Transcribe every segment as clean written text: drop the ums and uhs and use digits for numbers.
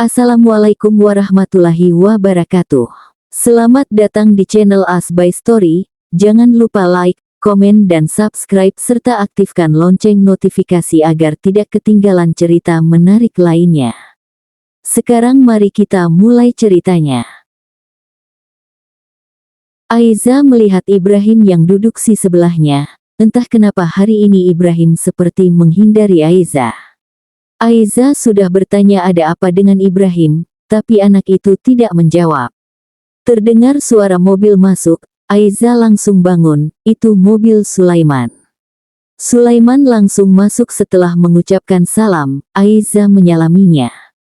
Assalamualaikum warahmatullahi wabarakatuh. Selamat datang di channel As by Story. Jangan lupa like, komen dan subscribe serta aktifkan lonceng notifikasi agar tidak ketinggalan cerita menarik lainnya. Sekarang mari kita mulai ceritanya. Aiza melihat Ibrahim yang duduk di sebelahnya. Entah kenapa hari ini Ibrahim seperti menghindari Aiza. Aiza sudah bertanya ada apa dengan Ibrahim, tapi anak itu tidak menjawab. Terdengar suara mobil masuk, Aiza langsung bangun, itu mobil Sulaiman. Sulaiman langsung masuk setelah mengucapkan salam, Aiza menyalaminya.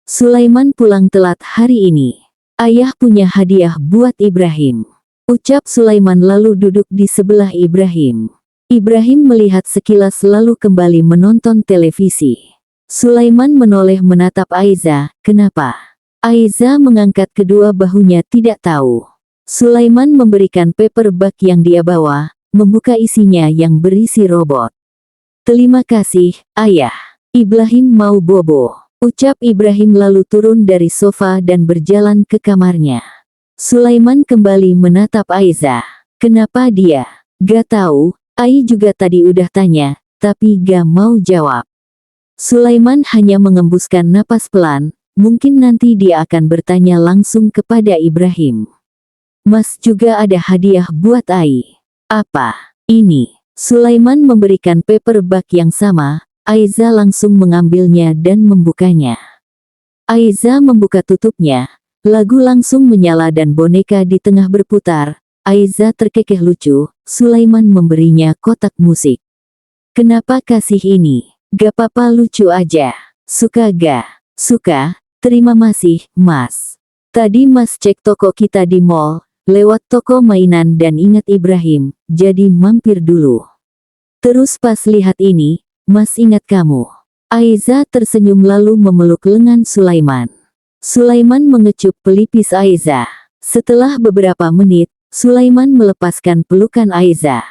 Sulaiman pulang telat hari ini. Ayah punya hadiah buat Ibrahim. Ucap Sulaiman lalu duduk di sebelah Ibrahim. Ibrahim melihat sekilas lalu kembali menonton televisi. Sulaiman menoleh menatap Aiza, kenapa? Aiza mengangkat kedua bahunya tidak tahu. Sulaiman memberikan paper bag yang dia bawa, membuka isinya yang berisi robot. Terima kasih, ayah. Ibrahim mau bobo. Ucap Ibrahim lalu turun dari sofa dan berjalan ke kamarnya. Sulaiman kembali menatap Aiza. Kenapa dia? Gak tahu, Ai juga tadi udah tanya, tapi gak mau jawab. Sulaiman hanya mengembuskan napas pelan, mungkin nanti dia akan bertanya langsung kepada Ibrahim. Mas juga ada hadiah buat Ai. Apa? Ini. Sulaiman memberikan paper bag yang sama, Aiza langsung mengambilnya dan membukanya. Aiza membuka tutupnya, lagu langsung menyala dan boneka di tengah berputar. Aiza terkekeh lucu, Sulaiman memberinya kotak musik. Kenapa kasih ini? Gak apa-apa lucu aja. Suka gak? Suka? Terima kasih, Mas. Tadi Mas cek toko kita di mall, lewat toko mainan dan ingat Ibrahim, jadi mampir dulu. Terus pas lihat ini, Mas ingat kamu. Aiza tersenyum lalu memeluk lengan Sulaiman. Sulaiman mengecup pelipis Aiza. Setelah beberapa menit, Sulaiman melepaskan pelukan Aiza.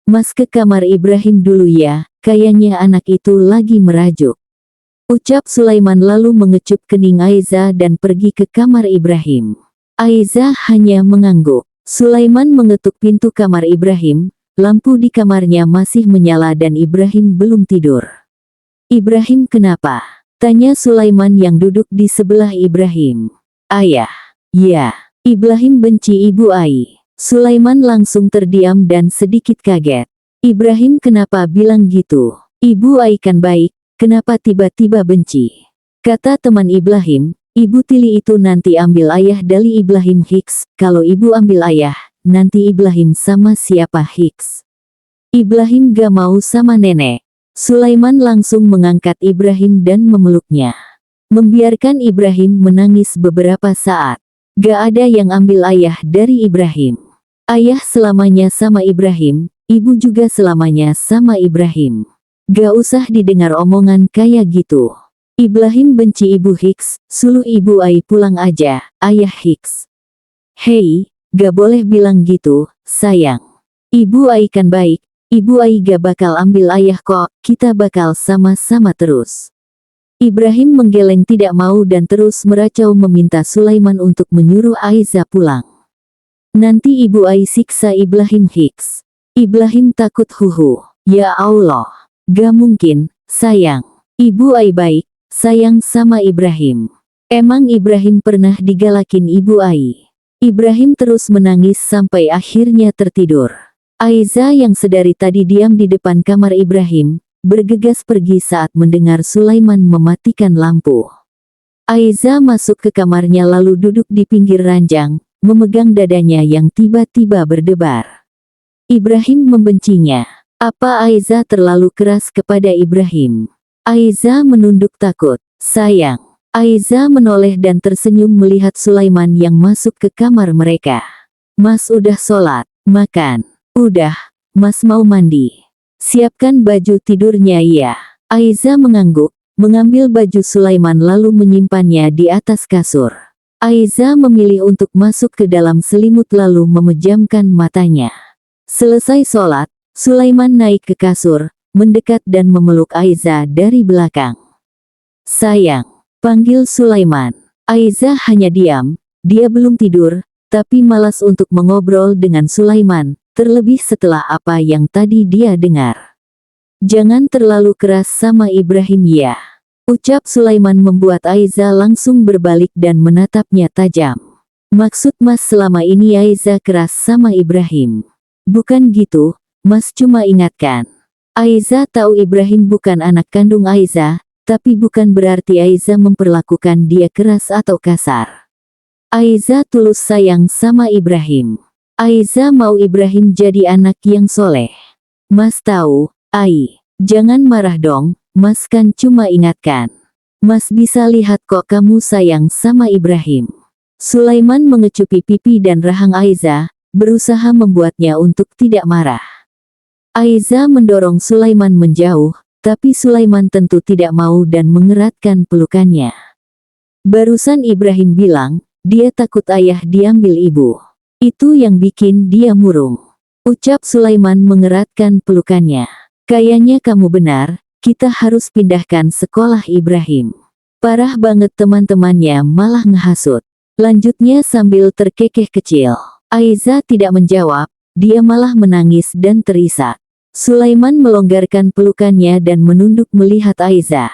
Mas ke kamar Ibrahim dulu ya, kayaknya anak itu lagi merajuk. Ucap Sulaiman lalu mengecup kening Aiza dan pergi ke kamar Ibrahim. Aiza hanya mengangguk. Sulaiman mengetuk pintu kamar Ibrahim, lampu di kamarnya masih menyala dan Ibrahim belum tidur. Ibrahim kenapa? Tanya Sulaiman yang duduk di sebelah Ibrahim. Ayah. Ya, Ibrahim benci ibu Ai. Sulaiman langsung terdiam dan sedikit kaget. Ibrahim kenapa bilang gitu? Ibu Ai kan baik, kenapa tiba-tiba benci? Kata teman Ibrahim, ibu tili itu nanti ambil ayah dari Ibrahim Hicks, kalau ibu ambil ayah, nanti Ibrahim sama siapa Hicks? Ibrahim gak mau sama nenek. Sulaiman langsung mengangkat Ibrahim dan memeluknya. Membiarkan Ibrahim menangis beberapa saat. Gak ada yang ambil ayah dari Ibrahim. Ayah selamanya sama Ibrahim, ibu juga selamanya sama Ibrahim. Gak usah didengar omongan kayak gitu. Ibrahim benci ibu Hicks, suruh ibu Ai pulang aja, ayah Hicks. Hei, gak boleh bilang gitu, sayang. Ibu Ai kan baik, ibu Ai gak bakal ambil ayah kok, kita bakal sama-sama terus. Ibrahim menggeleng tidak mau dan terus meracau meminta Sulaiman untuk menyuruh Aiza pulang. Nanti ibu Ai siksa Ibrahim Hicks. Ibrahim takut Ya Allah. Gak mungkin, sayang. Ibu Ai baik, sayang sama Ibrahim. Emang Ibrahim pernah digalakin ibu Ai? Ibrahim terus menangis sampai akhirnya tertidur. Aiza yang sedari tadi diam di depan kamar Ibrahim, bergegas pergi saat mendengar Sulaiman mematikan lampu. Aiza masuk ke kamarnya lalu duduk di pinggir ranjang, memegang dadanya yang tiba-tiba berdebar. Ibrahim membencinya. Apa Aiza terlalu keras kepada Ibrahim? Aiza menunduk takut. Sayang. Aiza menoleh dan tersenyum melihat Sulaiman yang masuk ke kamar mereka. Mas udah sholat, makan. Udah, Mas mau mandi. Siapkan baju tidurnya ya. Aiza mengangguk, mengambil baju Sulaiman lalu menyimpannya di atas kasur. Aiza memilih untuk masuk ke dalam selimut lalu memejamkan matanya. Selesai sholat, Sulaiman naik ke kasur, mendekat dan memeluk Aiza dari belakang. Sayang, panggil Sulaiman. Aiza hanya diam, dia belum tidur, tapi malas untuk mengobrol dengan Sulaiman, terlebih setelah apa yang tadi dia dengar. Jangan terlalu keras sama Ibrahim ya. Ucap Sulaiman membuat Aiza langsung berbalik dan menatapnya tajam. Maksud Mas selama ini Aiza keras sama Ibrahim? Bukan gitu, Mas cuma ingatkan. Aiza tahu Ibrahim bukan anak kandung Aiza, tapi bukan berarti Aiza memperlakukan dia keras atau kasar. Aiza tulus sayang sama Ibrahim. Aiza mau Ibrahim jadi anak yang soleh. Mas tahu, Ai, jangan marah dong, Mas kan cuma ingatkan. Mas bisa lihat kok kamu sayang sama Ibrahim. Sulaiman mengecupi pipi dan rahang Aiza, berusaha membuatnya untuk tidak marah. Aiza mendorong Sulaiman menjauh, tapi Sulaiman tentu tidak mau dan mengeratkan pelukannya. Barusan Ibrahim bilang, dia takut ayah diambil ibu. Itu yang bikin dia murung. Ucap Sulaiman mengeratkan pelukannya. Kayaknya kamu benar, kita harus pindahkan sekolah Ibrahim. Parah banget teman-temannya malah ngehasut. Lanjutnya sambil terkekeh kecil. Aiza tidak menjawab, dia malah menangis dan terisak. Sulaiman melonggarkan pelukannya dan menunduk melihat Aiza.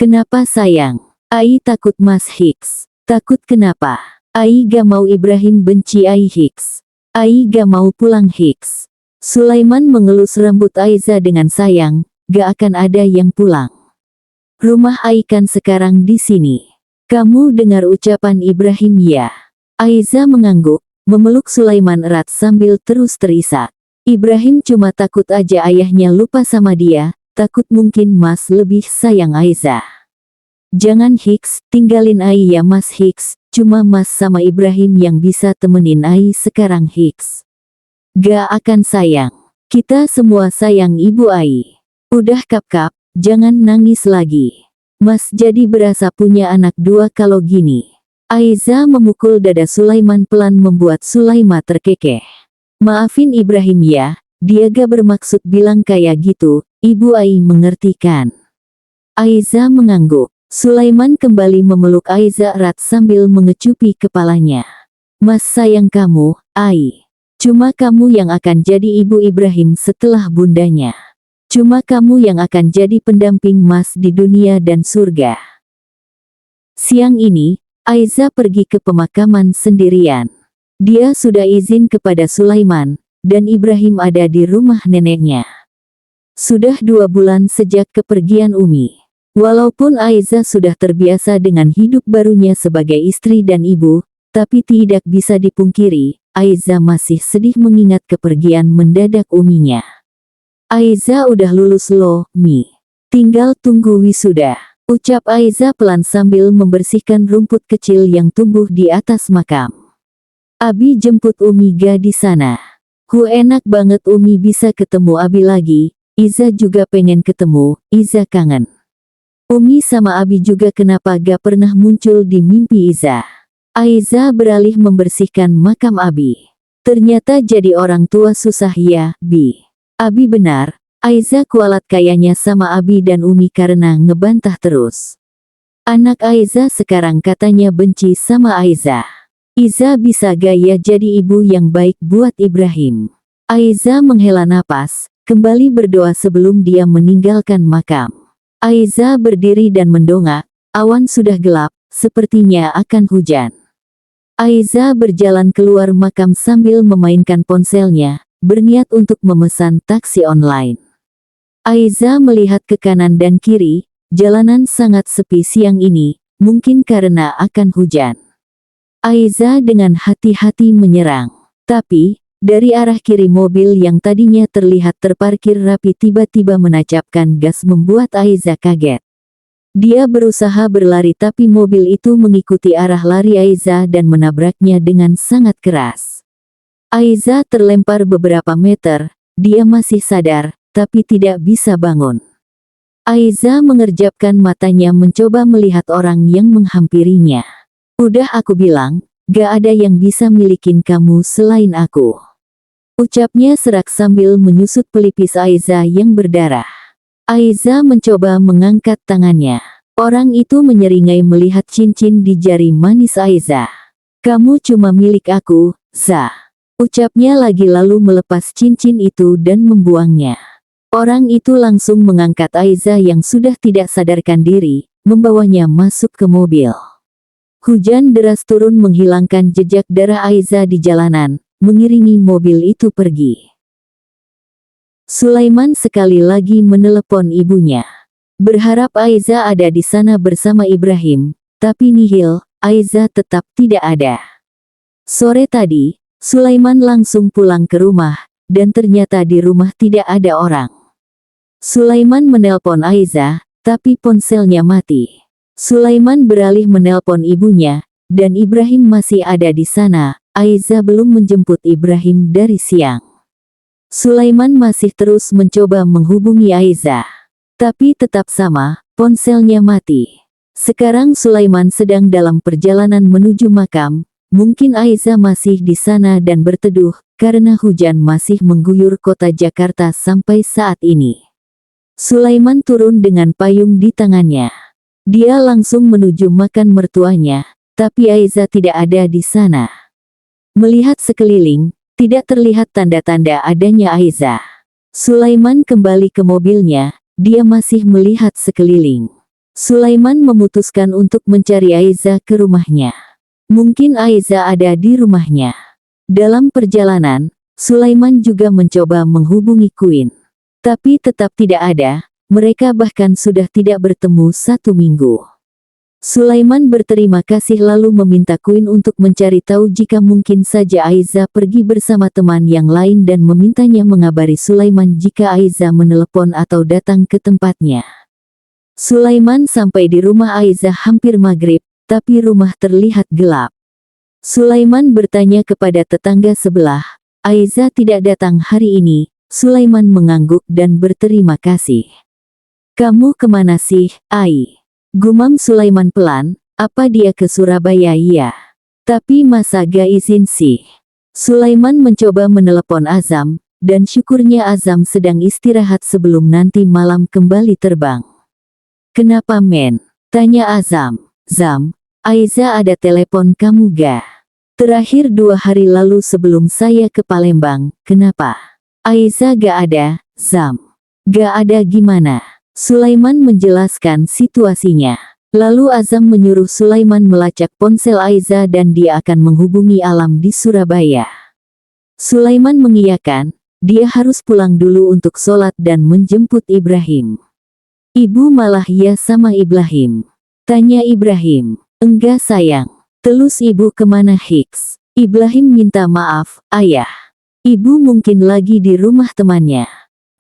Kenapa sayang? Ai takut Mas Hicks. Takut kenapa? Ai gak mau Ibrahim benci Ai Hicks. Ai gak mau pulang Hicks. Sulaiman mengelus rambut Aiza dengan sayang, gak akan ada yang pulang. Rumah Ai kan sekarang di sini. Kamu dengar ucapan Ibrahim ya? Aiza mengangguk, memeluk Sulaiman erat sambil terus terisak. Ibrahim cuma takut aja ayahnya lupa sama dia, takut mungkin Mas lebih sayang Aiza. Jangan Hicks, tinggalin Ai ya Mas Hicks, cuma Mas sama Ibrahim yang bisa temenin Ai sekarang Hicks. Gak akan sayang. Kita semua sayang Ibu Ai. Udah kap-kap, jangan nangis lagi. Mas jadi berasa punya anak dua kalau gini. Aiza memukul dada Sulaiman pelan membuat Sulaiman terkekeh. Maafin Ibrahim ya, dia gak bermaksud bilang kayak gitu, Ibu Ai mengerti kan? Aiza mengangguk. Sulaiman kembali memeluk Aiza erat sambil mengecupi kepalanya. Mas sayang kamu, Ai. Cuma kamu yang akan jadi ibu Ibrahim setelah bundanya. Cuma kamu yang akan jadi pendamping Mas di dunia dan surga. Siang ini, Aiza pergi ke pemakaman sendirian. Dia sudah izin kepada Sulaiman, dan Ibrahim ada di rumah neneknya. Sudah 2 bulan sejak kepergian Umi. Walaupun Aiza sudah terbiasa dengan hidup barunya sebagai istri dan ibu, tapi tidak bisa dipungkiri, Aiza masih sedih mengingat kepergian mendadak Uminya. Aiza udah lulus loh, Mi. Tinggal tunggu wisuda. Ucap Aiza pelan sambil membersihkan rumput kecil yang tumbuh di atas makam. Abi jemput Umi gak di sana. Enak banget Umi bisa ketemu Abi lagi, Iza juga pengen ketemu, Iza kangen. Umi sama Abi juga kenapa gak pernah muncul di mimpi Iza. Aiza beralih membersihkan makam Abi. Ternyata jadi orang tua susah ya, Bi. Abi benar, Aiza kualat kayaknya sama Abi dan Umi karena ngebantah terus. Anak Aiza sekarang katanya benci sama Aiza. Iza bisa gaya jadi ibu yang baik buat Ibrahim. Aiza menghela napas, kembali berdoa sebelum dia meninggalkan makam. Aiza berdiri dan mendongak, awan sudah gelap, sepertinya akan hujan. Aiza berjalan keluar makam sambil memainkan ponselnya, berniat untuk memesan taksi online. Aiza melihat ke kanan dan kiri, jalanan sangat sepi siang ini, mungkin karena akan hujan. Aiza dengan hati-hati menyerang. Tapi, dari arah kiri mobil yang tadinya terlihat terparkir rapi tiba-tiba menancapkan gas membuat Aiza kaget. Dia berusaha berlari tapi mobil itu mengikuti arah lari Aiza dan menabraknya dengan sangat keras. Aiza terlempar beberapa meter, dia masih sadar, tapi tidak bisa bangun. Aiza mengerjapkan matanya mencoba melihat orang yang menghampirinya. Udah aku bilang, gak ada yang bisa milikin kamu selain aku. Ucapnya serak sambil menyusut pelipis Aiza yang berdarah. Aiza mencoba mengangkat tangannya. Orang itu menyeringai melihat cincin di jari manis Aiza. Kamu cuma milik aku, Za. Ucapnya lagi lalu melepas cincin itu dan membuangnya. Orang itu langsung mengangkat Aiza yang sudah tidak sadarkan diri, membawanya masuk ke mobil. Hujan deras turun menghilangkan jejak darah Aiza di jalanan, mengiringi mobil itu pergi. Sulaiman sekali lagi menelepon ibunya. Berharap Aiza ada di sana bersama Ibrahim, tapi nihil, Aiza tetap tidak ada. Sore tadi, Sulaiman langsung pulang ke rumah, dan ternyata di rumah tidak ada orang. Sulaiman menelpon Aiza, tapi ponselnya mati. Sulaiman beralih menelpon ibunya, dan Ibrahim masih ada di sana. Aiza belum menjemput Ibrahim dari siang. Sulaiman masih terus mencoba menghubungi Aiza. Tapi tetap sama, ponselnya mati. Sekarang Sulaiman sedang dalam perjalanan menuju makam. Mungkin Aiza masih di sana dan berteduh, karena hujan masih mengguyur kota Jakarta sampai saat ini. Sulaiman turun dengan payung di tangannya. Dia langsung menuju makam mertuanya, tapi Aiza tidak ada di sana. Melihat sekeliling, tidak terlihat tanda-tanda adanya Aiza. Sulaiman kembali ke mobilnya, dia masih melihat sekeliling. Sulaiman memutuskan untuk mencari Aiza ke rumahnya. Mungkin Aiza ada di rumahnya. Dalam perjalanan, Sulaiman juga mencoba menghubungi Queen. Tapi tetap tidak ada, mereka bahkan sudah tidak bertemu 1 minggu. Sulaiman berterima kasih lalu meminta Queen untuk mencari tahu jika mungkin saja Aiza pergi bersama teman yang lain dan memintanya mengabari Sulaiman jika Aiza menelepon atau datang ke tempatnya. Sulaiman sampai di rumah Aiza hampir maghrib, tapi rumah terlihat gelap. Sulaiman bertanya kepada tetangga sebelah, Aiza tidak datang hari ini. Sulaiman mengangguk dan berterima kasih. Kamu kemana sih, Ai? Gumam Sulaiman pelan, apa dia ke Surabaya? Iya. Tapi masa gak izin sih? Sulaiman mencoba menelepon Azam, dan syukurnya Azam sedang istirahat sebelum nanti malam kembali terbang. Kenapa men? Tanya Azam. Zam, Aiza ada telepon kamu gak? Terakhir 2 hari lalu sebelum saya ke Palembang, kenapa? Aiza gak ada, Zam. Gak ada gimana? Sulaiman menjelaskan situasinya. Lalu Azam menyuruh Sulaiman melacak ponsel Aiza dan dia akan menghubungi Alam di Surabaya. Sulaiman mengiyakan, dia harus pulang dulu untuk sholat dan menjemput Ibrahim. Ibu malah ya sama Ibrahim. Tanya Ibrahim. Enggak sayang. Telus ibu kemana Hiks? Ibrahim minta maaf, ayah. Ibu mungkin lagi di rumah temannya.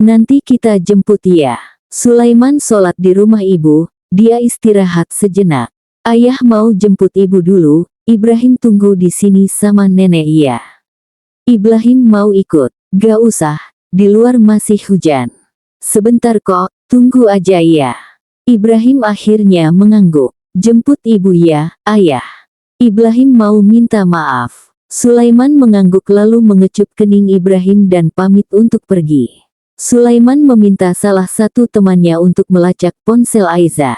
Nanti kita jemput ya. Sulaiman sholat di rumah ibu, dia istirahat sejenak. Ayah mau jemput ibu dulu, Ibrahim tunggu di sini sama nenek ya. Ibrahim mau ikut. Gak usah, di luar masih hujan. Sebentar kok, tunggu aja ya. Ibrahim akhirnya mengangguk. Jemput ibu ya, ayah. Ibrahim mau minta maaf. Sulaiman mengangguk lalu mengecup kening Ibrahim dan pamit untuk pergi. Sulaiman meminta salah satu temannya untuk melacak ponsel Aiza.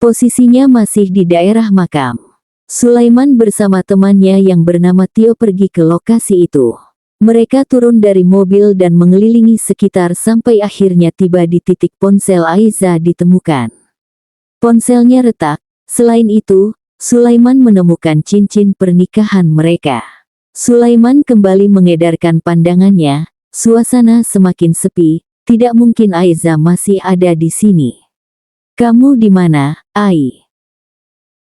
Posisinya masih di daerah makam. Sulaiman bersama temannya yang bernama Tio pergi ke lokasi itu. Mereka turun dari mobil dan mengelilingi sekitar sampai akhirnya tiba di titik ponsel Aiza ditemukan. Ponselnya retak. Selain itu, Sulaiman menemukan cincin pernikahan mereka. Sulaiman kembali mengedarkan pandangannya, suasana semakin sepi, tidak mungkin Aiza masih ada di sini. Kamu di mana, Ai?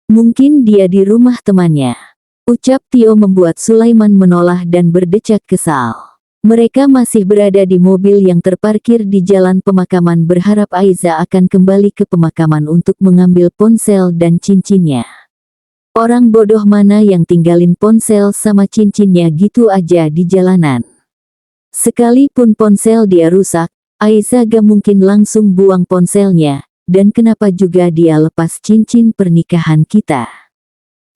Mungkin dia di rumah temannya. Ucap Tio membuat Sulaiman menoleh dan berdecak kesal. Mereka masih berada di mobil yang terparkir di jalan pemakaman berharap Aiza akan kembali ke pemakaman untuk mengambil ponsel dan cincinnya. Orang bodoh mana yang tinggalin ponsel sama cincinnya gitu aja di jalanan. Sekalipun ponsel dia rusak, Aiza gak mungkin langsung buang ponselnya, dan kenapa juga dia lepas cincin pernikahan kita.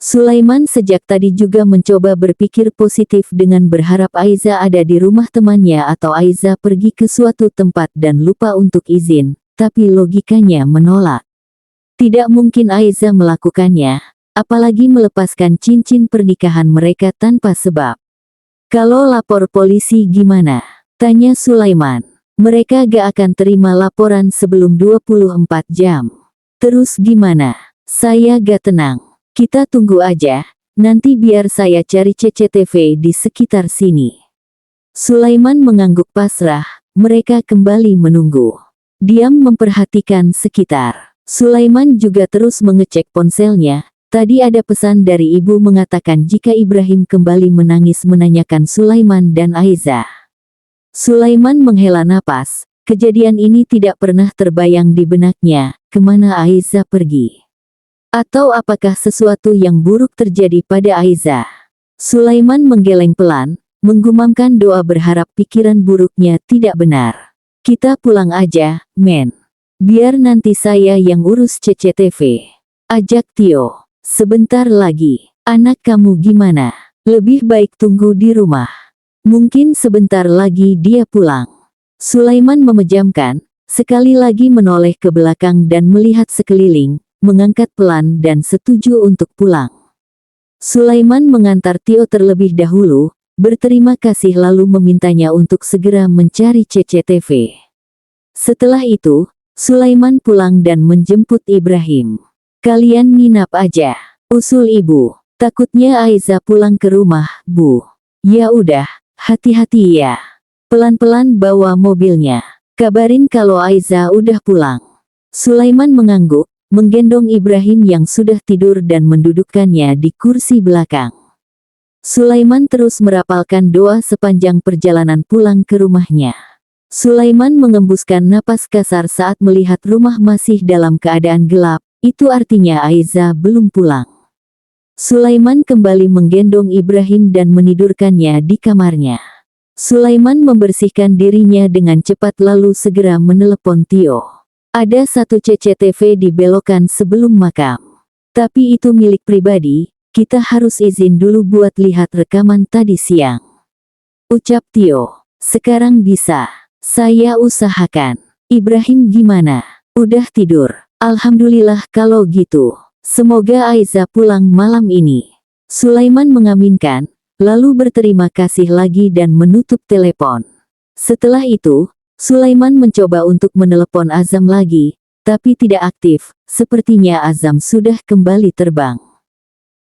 Sulaiman sejak tadi juga mencoba berpikir positif dengan berharap Aiza ada di rumah temannya atau Aiza pergi ke suatu tempat dan lupa untuk izin, tapi logikanya menolak. Tidak mungkin Aiza melakukannya, apalagi melepaskan cincin pernikahan mereka tanpa sebab. Kalau lapor polisi gimana? Tanya Sulaiman. Mereka gak akan terima laporan sebelum 24 jam. Terus gimana? Saya gak tenang. Kita tunggu aja, nanti biar saya cari CCTV di sekitar sini. Sulaiman mengangguk pasrah, mereka kembali menunggu. Diam memperhatikan sekitar. Sulaiman juga terus mengecek ponselnya. Tadi ada pesan dari ibu mengatakan jika Ibrahim kembali menangis menanyakan Sulaiman dan Aiza. Sulaiman menghela napas, kejadian ini tidak pernah terbayang di benaknya, kemana Aiza pergi. Atau apakah sesuatu yang buruk terjadi pada Aiza? Sulaiman menggeleng pelan, menggumamkan doa berharap pikiran buruknya tidak benar. Kita pulang aja, men. Biar nanti saya yang urus CCTV. Ajak Tio. Sebentar lagi. Anak kamu gimana? Lebih baik tunggu di rumah. Mungkin sebentar lagi dia pulang. Sulaiman memejamkan, sekali lagi menoleh ke belakang dan melihat sekeliling, mengangkat pelan dan setuju untuk pulang. Sulaiman mengantar Tio terlebih dahulu, berterima kasih lalu memintanya untuk segera mencari CCTV. Setelah itu, Sulaiman pulang dan menjemput Ibrahim. Kalian nginap aja, usul ibu. Takutnya Aiza pulang ke rumah, Bu. Ya udah, hati-hati ya. Pelan-pelan bawa mobilnya. Kabarin kalau Aiza udah pulang. Sulaiman mengangguk, menggendong Ibrahim yang sudah tidur dan mendudukkannya di kursi belakang. Sulaiman terus merapalkan doa sepanjang perjalanan pulang ke rumahnya. Sulaiman mengembuskan napas kasar saat melihat rumah masih dalam keadaan gelap, itu artinya Aiza belum pulang. Sulaiman kembali menggendong Ibrahim dan menidurkannya di kamarnya. Sulaiman membersihkan dirinya dengan cepat lalu segera menelepon Tio. Ada satu CCTV di belokan sebelum makam. Tapi itu milik pribadi, kita harus izin dulu buat lihat rekaman tadi siang. Ucap Tio. Sekarang bisa. Saya usahakan. Ibrahim gimana? Udah tidur. Alhamdulillah kalau gitu. Semoga Aiza pulang malam ini. Sulaiman mengaminkan, lalu berterima kasih lagi dan menutup telepon. Setelah itu, Sulaiman mencoba untuk menelepon Azam lagi, tapi tidak aktif, sepertinya Azam sudah kembali terbang.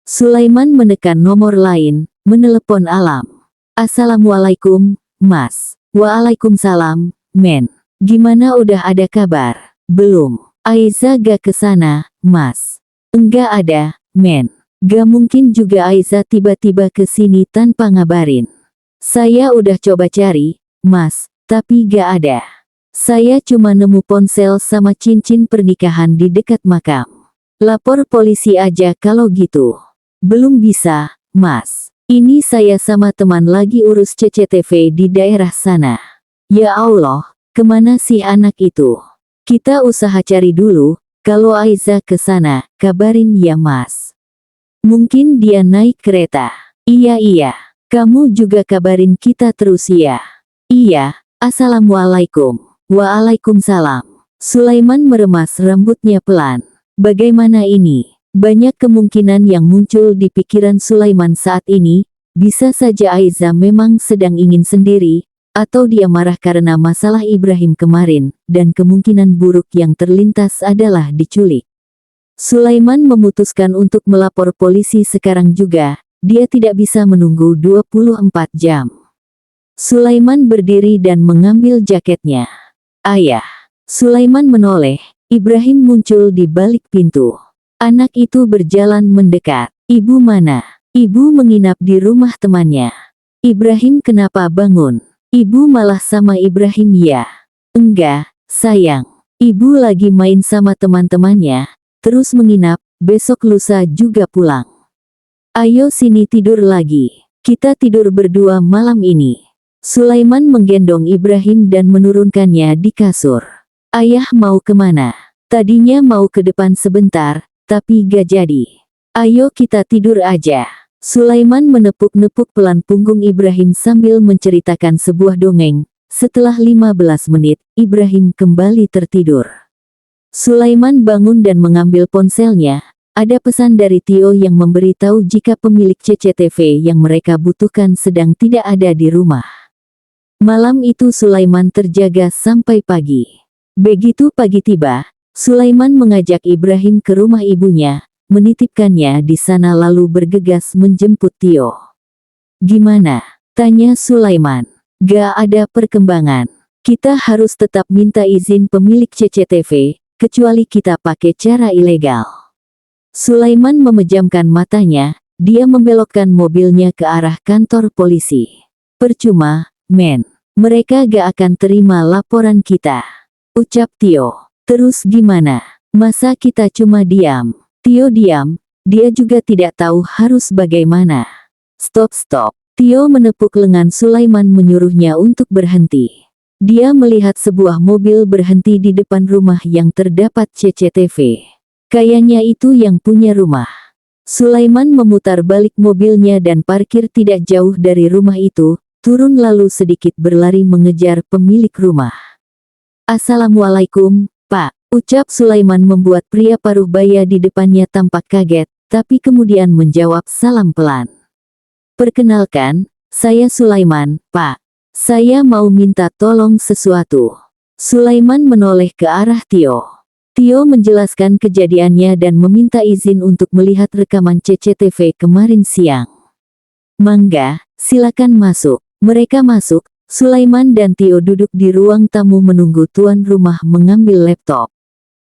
Sulaiman menekan nomor lain, menelepon Alam. Assalamualaikum, Mas. Waalaikumsalam, Men. Gimana udah ada kabar? Belum. Aiza gak kesana, Mas. Enggak ada, Men. Gak mungkin juga Aiza tiba-tiba ke sini tanpa ngabarin. Saya udah coba cari, Mas. Tapi gak ada. Saya cuma nemu ponsel sama cincin pernikahan di dekat makam. Lapor polisi aja kalau gitu. Belum bisa, Mas. Ini saya sama teman lagi urus CCTV di daerah sana. Ya Allah, kemana sih anak itu? Kita usaha cari dulu, kalau Aiza ke sana, kabarin ya Mas. Mungkin dia naik kereta. Iya, kamu juga kabarin kita terus ya. Iya. Assalamualaikum. Waalaikumsalam. Sulaiman meremas rambutnya pelan. Bagaimana ini? Banyak kemungkinan yang muncul di pikiran Sulaiman saat ini. Bisa saja Aiza memang sedang ingin sendiri, atau dia marah karena masalah Ibrahim kemarin, dan kemungkinan buruk yang terlintas adalah diculik. Sulaiman memutuskan untuk melapor polisi sekarang juga. Dia tidak bisa menunggu 24 jam. Sulaiman berdiri dan mengambil jaketnya. Ayah. Sulaiman menoleh, Ibrahim muncul di balik pintu. Anak itu berjalan mendekat. Ibu mana? Ibu menginap di rumah temannya. Ibrahim kenapa bangun? Ibu malah sama Ibrahim ya? Enggak, sayang. Ibu lagi main sama teman-temannya, terus menginap, besok lusa juga pulang. Ayo sini tidur lagi. Kita tidur berdua malam ini. Sulaiman menggendong Ibrahim dan menurunkannya di kasur. Ayah mau kemana? Tadinya mau ke depan sebentar, tapi gak jadi. Ayo kita tidur aja. Sulaiman menepuk-nepuk pelan punggung Ibrahim sambil menceritakan sebuah dongeng. Setelah 15 menit, Ibrahim kembali tertidur. Sulaiman bangun dan mengambil ponselnya. Ada pesan dari Tio yang memberitahu jika pemilik CCTV yang mereka butuhkan sedang tidak ada di rumah. Malam itu Sulaiman terjaga sampai pagi. Begitu pagi tiba, Sulaiman mengajak Ibrahim ke rumah ibunya, menitipkannya di sana lalu bergegas menjemput Tio. "Gimana?" tanya Sulaiman. "Gak ada perkembangan. Kita harus tetap minta izin pemilik CCTV, kecuali kita pakai cara ilegal." Sulaiman memejamkan matanya, dia membelokkan mobilnya ke arah kantor polisi. "Percuma, men. Mereka gak akan terima laporan kita," ucap Tio. "Terus gimana? Masa kita cuma diam?" Tio diam, dia juga tidak tahu harus bagaimana. "Stop. Tio menepuk lengan Sulaiman menyuruhnya untuk berhenti. Dia melihat sebuah mobil berhenti di depan rumah yang terdapat CCTV. Kayaknya itu yang punya rumah. Sulaiman memutar balik mobilnya dan parkir tidak jauh dari rumah itu, turun lalu sedikit berlari mengejar pemilik rumah. "Assalamualaikum, Pak," ucap Sulaiman membuat pria paruh baya di depannya tampak kaget, tapi kemudian menjawab salam pelan. "Perkenalkan, saya Sulaiman, Pak. Saya mau minta tolong sesuatu." Sulaiman menoleh ke arah Tio. Tio menjelaskan kejadiannya dan meminta izin untuk melihat rekaman CCTV kemarin siang. "Mangga, silakan masuk." Mereka masuk, Sulaiman dan Tio duduk di ruang tamu menunggu tuan rumah mengambil laptop.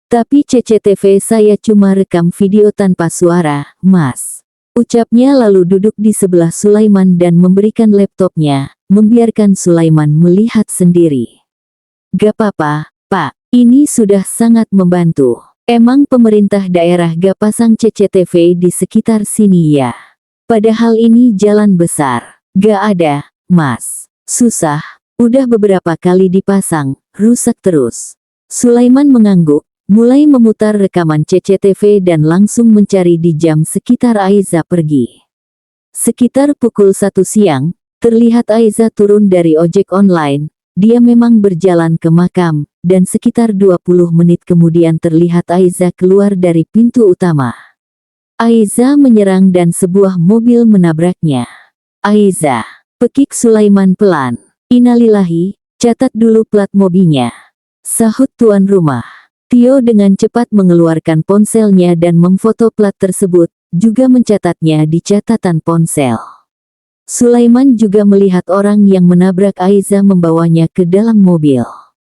"Tapi CCTV saya cuma rekam video tanpa suara, Mas," ucapnya lalu duduk di sebelah Sulaiman dan memberikan laptopnya, membiarkan Sulaiman melihat sendiri. "Gak apa-apa, Pak. Ini sudah sangat membantu. Emang pemerintah daerah gak pasang CCTV di sekitar sini ya? Padahal ini jalan besar." "Gak ada, Mas. Susah. Udah beberapa kali dipasang, rusak terus." Sulaiman mengangguk, mulai memutar rekaman CCTV dan langsung mencari di jam sekitar Aiza pergi. Sekitar pukul 1 siang, terlihat Aiza turun dari ojek online. Dia memang berjalan ke makam, dan sekitar 20 menit kemudian terlihat Aiza keluar dari pintu utama. Aiza menyerang dan sebuah mobil menabraknya. "Aiza," pekik Sulaiman pelan. "Innalillahi, catat dulu plat mobilnya," sahut tuan rumah. Tio dengan cepat mengeluarkan ponselnya dan memfoto plat tersebut, juga mencatatnya di catatan ponsel. Sulaiman juga melihat orang yang menabrak Aiza membawanya ke dalam mobil.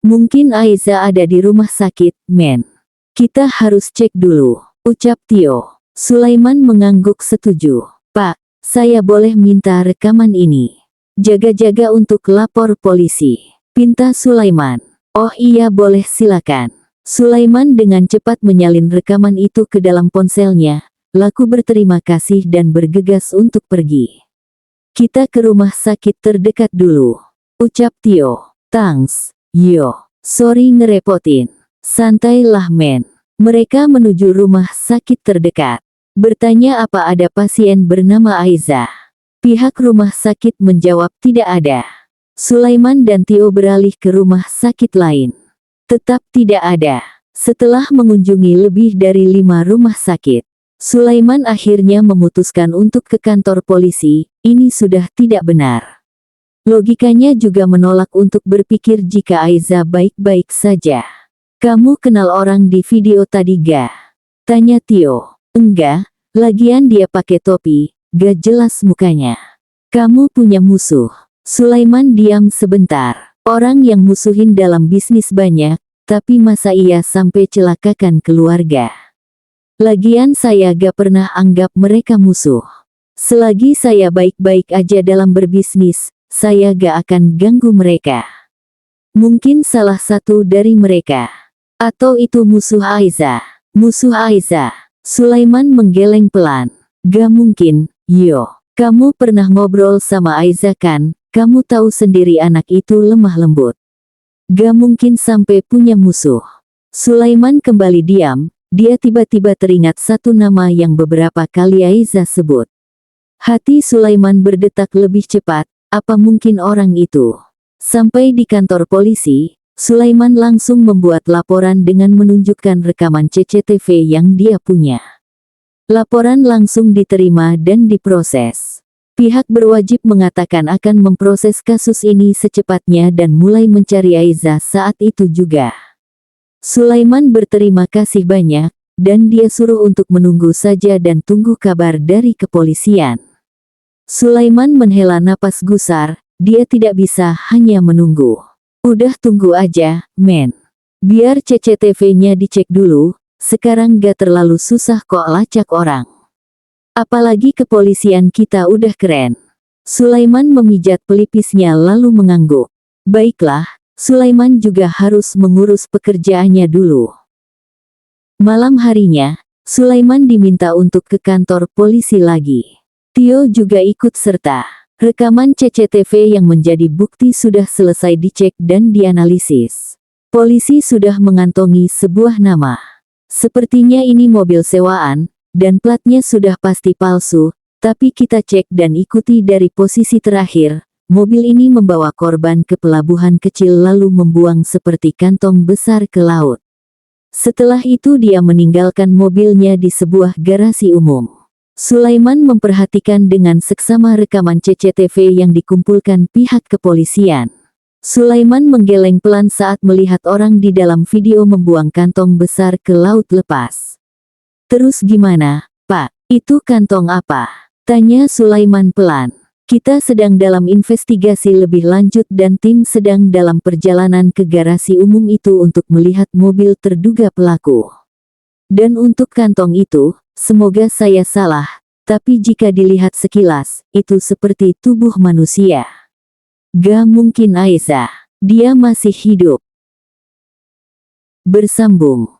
"Mungkin Aiza ada di rumah sakit, men. Kita harus cek dulu," ucap Tio. Sulaiman mengangguk setuju. "Pak, saya boleh minta rekaman ini? Jaga-jaga untuk lapor polisi," pinta Sulaiman. "Oh iya boleh silakan." Sulaiman dengan cepat menyalin rekaman itu ke dalam ponselnya, laku berterima kasih dan bergegas untuk pergi. "Kita ke rumah sakit terdekat dulu," ucap Tio. "Thanks, yo. Sorry ngerepotin." "Santailah men." Mereka menuju rumah sakit terdekat. Bertanya apa ada pasien bernama Aiza. Pihak rumah sakit menjawab tidak ada. Sulaiman dan Tio beralih ke rumah sakit lain. Tetap tidak ada. Setelah mengunjungi lebih dari 5 rumah sakit, Sulaiman akhirnya memutuskan untuk ke kantor polisi. Ini sudah tidak benar. Logikanya juga menolak untuk berpikir jika Aiza baik-baik saja. "Kamu kenal orang di video tadi ga?" tanya Tio. "Enggak, lagian dia pakai topi, gak jelas mukanya." "Kamu punya musuh?" Sulaiman diam sebentar. Orang yang musuhin dalam bisnis banyak, tapi masa iya sampai celakakan keluarga? Lagian saya gak pernah anggap mereka musuh. Selagi saya baik-baik aja dalam berbisnis, saya gak akan ganggu mereka. Mungkin salah satu dari mereka. Atau itu musuh Aiza. Musuh Aiza. Sulaiman menggeleng pelan. Gak mungkin, yo. Kamu pernah ngobrol sama Aiza kan? Kamu tahu sendiri anak itu lemah lembut. Gak mungkin sampai punya musuh. Sulaiman kembali diam, dia tiba-tiba teringat satu nama yang beberapa kali Aiza sebut. Hati Sulaiman berdetak lebih cepat, apa mungkin orang itu? Sampai di kantor polisi, Sulaiman langsung membuat laporan dengan menunjukkan rekaman CCTV yang dia punya. Laporan langsung diterima dan diproses. Pihak berwajib mengatakan akan memproses kasus ini secepatnya dan mulai mencari Aiza saat itu juga. Sulaiman berterima kasih banyak, dan dia suruh untuk menunggu saja dan tunggu kabar dari kepolisian. Sulaiman menghela napas gusar, dia tidak bisa hanya menunggu. Udah tunggu aja, men. Biar CCTV-nya dicek dulu, sekarang gak terlalu susah kok lacak orang. Apalagi kepolisian kita udah keren. Sulaiman memijat pelipisnya lalu mengangguk. Baiklah, Sulaiman juga harus mengurus pekerjaannya dulu. Malam harinya, Sulaiman diminta untuk ke kantor polisi lagi. Tio juga ikut serta. Rekaman CCTV yang menjadi bukti sudah selesai dicek dan dianalisis. Polisi sudah mengantongi sebuah nama. Sepertinya ini mobil sewaan, dan platnya sudah pasti palsu, tapi kita cek dan ikuti dari posisi terakhir, mobil ini membawa korban ke pelabuhan kecil lalu membuang seperti kantong besar ke laut. Setelah itu dia meninggalkan mobilnya di sebuah garasi umum. Sulaiman memperhatikan dengan seksama rekaman CCTV yang dikumpulkan pihak kepolisian. Sulaiman menggeleng pelan saat melihat orang di dalam video membuang kantong besar ke laut lepas. Terus gimana, Pak? Itu kantong apa? Tanya Sulaiman pelan. Kita sedang dalam investigasi lebih lanjut dan tim sedang dalam perjalanan ke garasi umum itu untuk melihat mobil terduga pelaku. Dan untuk kantong itu, semoga saya salah, tapi jika dilihat sekilas, itu seperti tubuh manusia. Gak mungkin Aiza. Dia masih hidup. Bersambung.